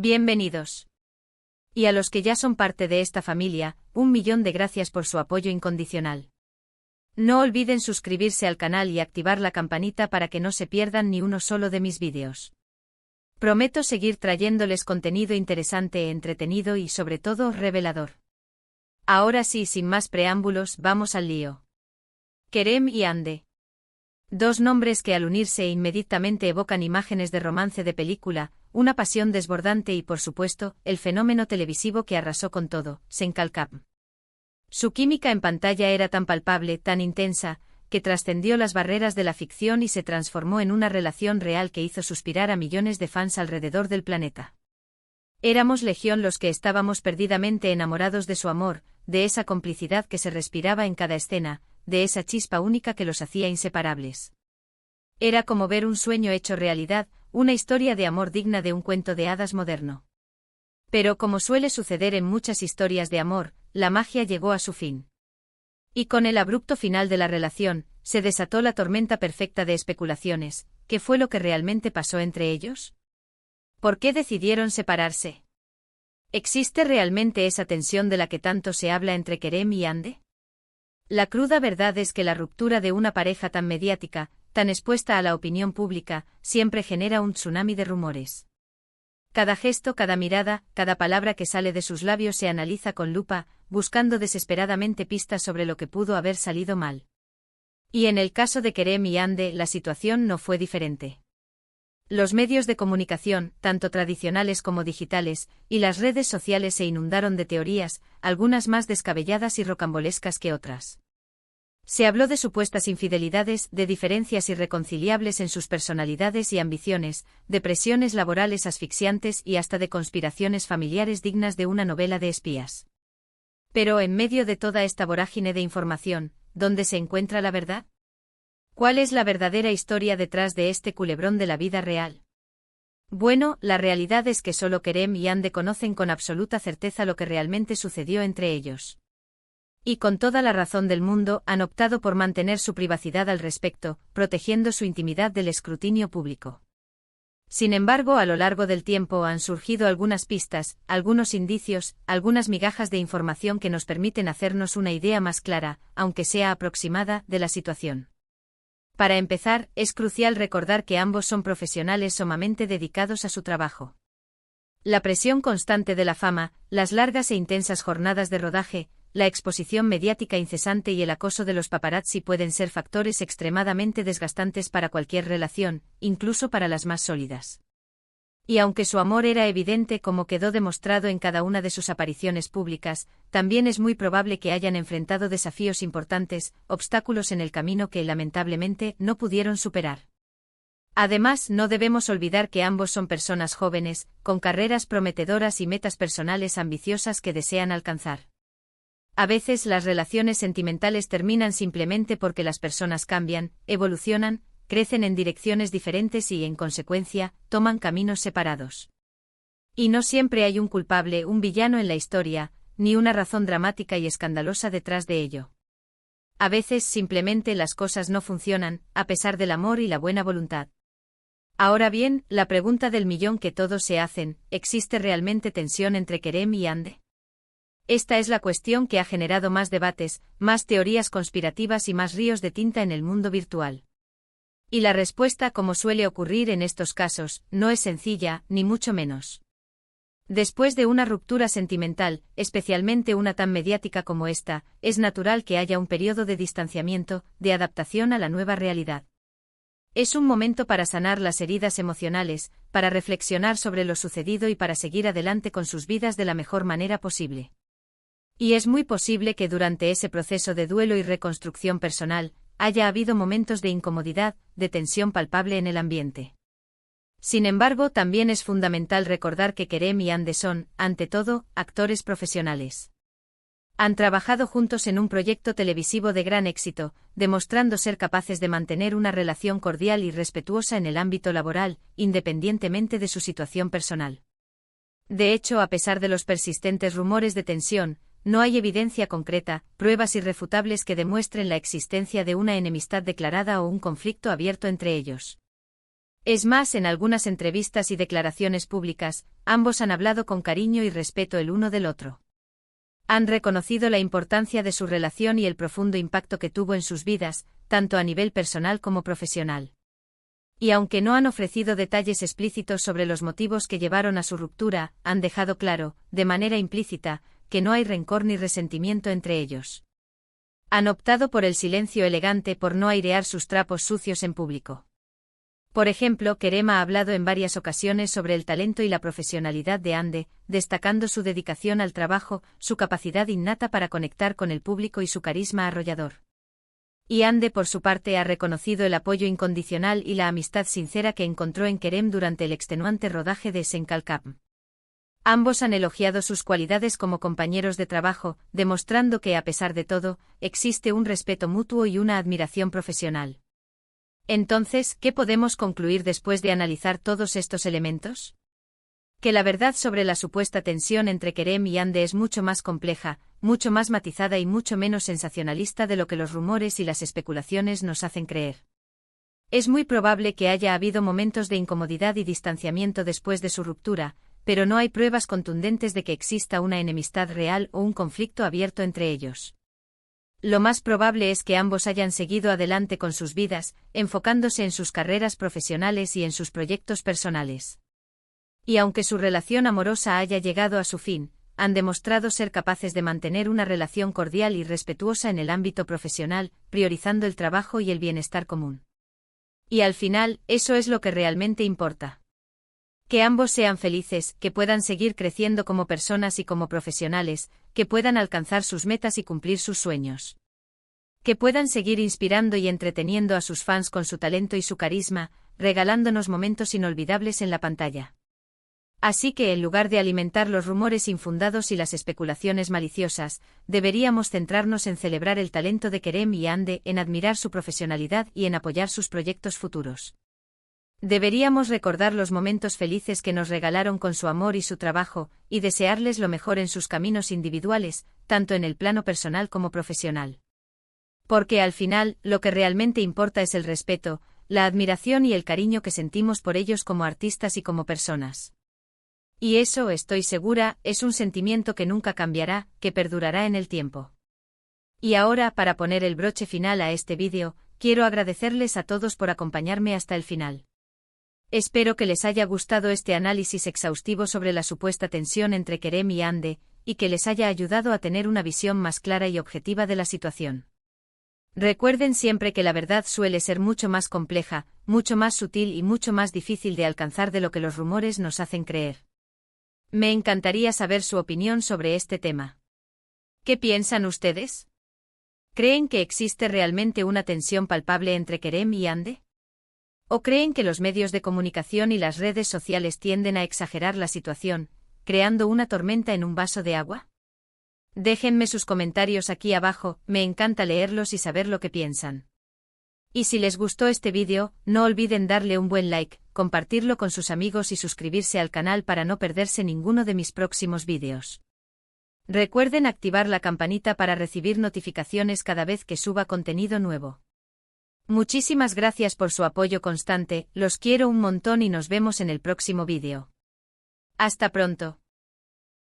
Bienvenidos. Y a los que ya son parte de esta familia, 1.000.000 de gracias por su apoyo incondicional. No olviden suscribirse al canal y activar la campanita para que no se pierdan ni uno solo de mis vídeos. Prometo seguir trayéndoles contenido interesante, entretenido y sobre todo revelador. Ahora sí, sin más preámbulos, vamos al lío. Kerem y Hande. Dos nombres que al unirse inmediatamente evocan imágenes de romance de película, una pasión desbordante y por supuesto, el fenómeno televisivo que arrasó con todo, Senkalkap. Su química en pantalla era tan palpable, tan intensa, que trascendió las barreras de la ficción y se transformó en una relación real que hizo suspirar a millones de fans alrededor del planeta. Éramos legión los que estábamos perdidamente enamorados de su amor, de esa complicidad que se respiraba en cada escena, de esa chispa única que los hacía inseparables. Era como ver un sueño hecho realidad, una historia de amor digna de un cuento de hadas moderno. Pero como suele suceder en muchas historias de amor, la magia llegó a su fin. Y con el abrupto final de la relación, se desató la tormenta perfecta de especulaciones. ¿Qué fue lo que realmente pasó entre ellos? ¿Por qué decidieron separarse? ¿Existe realmente esa tensión de la que tanto se habla entre Kerem y Hande? La cruda verdad es que la ruptura de una pareja tan mediática, tan expuesta a la opinión pública, siempre genera un tsunami de rumores. Cada gesto, cada mirada, cada palabra que sale de sus labios se analiza con lupa, buscando desesperadamente pistas sobre lo que pudo haber salido mal. Y en el caso de Kerem y Hande, la situación no fue diferente. Los medios de comunicación, tanto tradicionales como digitales, y las redes sociales se inundaron de teorías, algunas más descabelladas y rocambolescas que otras. Se habló de supuestas infidelidades, de diferencias irreconciliables en sus personalidades y ambiciones, de presiones laborales asfixiantes y hasta de conspiraciones familiares dignas de una novela de espías. Pero en medio de toda esta vorágine de información, ¿dónde se encuentra la verdad? ¿Cuál es la verdadera historia detrás de este culebrón de la vida real? Bueno, la realidad es que solo Kerem y Hande conocen con absoluta certeza lo que realmente sucedió entre ellos. Y con toda la razón del mundo han optado por mantener su privacidad al respecto, protegiendo su intimidad del escrutinio público. Sin embargo, a lo largo del tiempo han surgido algunas pistas, algunos indicios, algunas migajas de información que nos permiten hacernos una idea más clara, aunque sea aproximada, de la situación. Para empezar, es crucial recordar que ambos son profesionales sumamente dedicados a su trabajo. La presión constante de la fama, las largas e intensas jornadas de rodaje, la exposición mediática incesante y el acoso de los paparazzi pueden ser factores extremadamente desgastantes para cualquier relación, incluso para las más sólidas. Y aunque su amor era evidente como quedó demostrado en cada una de sus apariciones públicas, también es muy probable que hayan enfrentado desafíos importantes, obstáculos en el camino que lamentablemente no pudieron superar. Además, no debemos olvidar que ambos son personas jóvenes, con carreras prometedoras y metas personales ambiciosas que desean alcanzar. A veces las relaciones sentimentales terminan simplemente porque las personas cambian, evolucionan, crecen en direcciones diferentes y, en consecuencia, toman caminos separados. Y no siempre hay un culpable, un villano en la historia, ni una razón dramática y escandalosa detrás de ello. A veces simplemente las cosas no funcionan, a pesar del amor y la buena voluntad. Ahora bien, la pregunta del millón que todos se hacen, ¿existe realmente tensión entre Kerem y Hande? Esta es la cuestión que ha generado más debates, más teorías conspirativas y más ríos de tinta en el mundo virtual. Y la respuesta, como suele ocurrir en estos casos, no es sencilla, ni mucho menos. Después de una ruptura sentimental, especialmente una tan mediática como esta, es natural que haya un periodo de distanciamiento, de adaptación a la nueva realidad. Es un momento para sanar las heridas emocionales, para reflexionar sobre lo sucedido y para seguir adelante con sus vidas de la mejor manera posible. Y es muy posible que durante ese proceso de duelo y reconstrucción personal, haya habido momentos de incomodidad, de tensión palpable en el ambiente. Sin embargo, también es fundamental recordar que Kerem y Hande son, ante todo, actores profesionales. Han trabajado juntos en un proyecto televisivo de gran éxito, demostrando ser capaces de mantener una relación cordial y respetuosa en el ámbito laboral, independientemente de su situación personal. De hecho, a pesar de los persistentes rumores de tensión, no hay evidencia concreta, pruebas irrefutables que demuestren la existencia de una enemistad declarada o un conflicto abierto entre ellos. Es más, en algunas entrevistas y declaraciones públicas, ambos han hablado con cariño y respeto el uno del otro. Han reconocido la importancia de su relación y el profundo impacto que tuvo en sus vidas, tanto a nivel personal como profesional. Y aunque no han ofrecido detalles explícitos sobre los motivos que llevaron a su ruptura, han dejado claro, de manera implícita, que no hay rencor ni resentimiento entre ellos. Han optado por el silencio elegante por no airear sus trapos sucios en público. Por ejemplo, Kerem ha hablado en varias ocasiones sobre el talento y la profesionalidad de Hande, destacando su dedicación al trabajo, su capacidad innata para conectar con el público y su carisma arrollador. Y Hande, por su parte, ha reconocido el apoyo incondicional y la amistad sincera que encontró en Kerem durante el extenuante rodaje de Senkalkam. Ambos han elogiado sus cualidades como compañeros de trabajo, demostrando que, a pesar de todo, existe un respeto mutuo y una admiración profesional. Entonces, ¿qué podemos concluir después de analizar todos estos elementos? Que la verdad sobre la supuesta tensión entre Kerem y Hande es mucho más compleja, mucho más matizada y mucho menos sensacionalista de lo que los rumores y las especulaciones nos hacen creer. Es muy probable que haya habido momentos de incomodidad y distanciamiento después de su ruptura, pero no hay pruebas contundentes de que exista una enemistad real o un conflicto abierto entre ellos. Lo más probable es que ambos hayan seguido adelante con sus vidas, enfocándose en sus carreras profesionales y en sus proyectos personales. Y aunque su relación amorosa haya llegado a su fin, han demostrado ser capaces de mantener una relación cordial y respetuosa en el ámbito profesional, priorizando el trabajo y el bienestar común. Y al final, eso es lo que realmente importa. Que ambos sean felices, que puedan seguir creciendo como personas y como profesionales, que puedan alcanzar sus metas y cumplir sus sueños. Que puedan seguir inspirando y entreteniendo a sus fans con su talento y su carisma, regalándonos momentos inolvidables en la pantalla. Así que, en lugar de alimentar los rumores infundados y las especulaciones maliciosas, deberíamos centrarnos en celebrar el talento de Kerem y Hande, en admirar su profesionalidad y en apoyar sus proyectos futuros. Deberíamos recordar los momentos felices que nos regalaron con su amor y su trabajo, y desearles lo mejor en sus caminos individuales, tanto en el plano personal como profesional. Porque al final, lo que realmente importa es el respeto, la admiración y el cariño que sentimos por ellos como artistas y como personas. Y eso, estoy segura, es un sentimiento que nunca cambiará, que perdurará en el tiempo. Y ahora, para poner el broche final a este vídeo, quiero agradecerles a todos por acompañarme hasta el final. Espero que les haya gustado este análisis exhaustivo sobre la supuesta tensión entre Kerem y Hande, y que les haya ayudado a tener una visión más clara y objetiva de la situación. Recuerden siempre que la verdad suele ser mucho más compleja, mucho más sutil y mucho más difícil de alcanzar de lo que los rumores nos hacen creer. Me encantaría saber su opinión sobre este tema. ¿Qué piensan ustedes? ¿Creen que existe realmente una tensión palpable entre Kerem y Hande? ¿O creen que los medios de comunicación y las redes sociales tienden a exagerar la situación, creando una tormenta en un vaso de agua? Déjenme sus comentarios aquí abajo, me encanta leerlos y saber lo que piensan. Y si les gustó este vídeo, no olviden darle un buen like, compartirlo con sus amigos y suscribirse al canal para no perderse ninguno de mis próximos vídeos. Recuerden activar la campanita para recibir notificaciones cada vez que suba contenido nuevo. Muchísimas gracias por su apoyo constante, los quiero un montón y nos vemos en el próximo vídeo. Hasta pronto.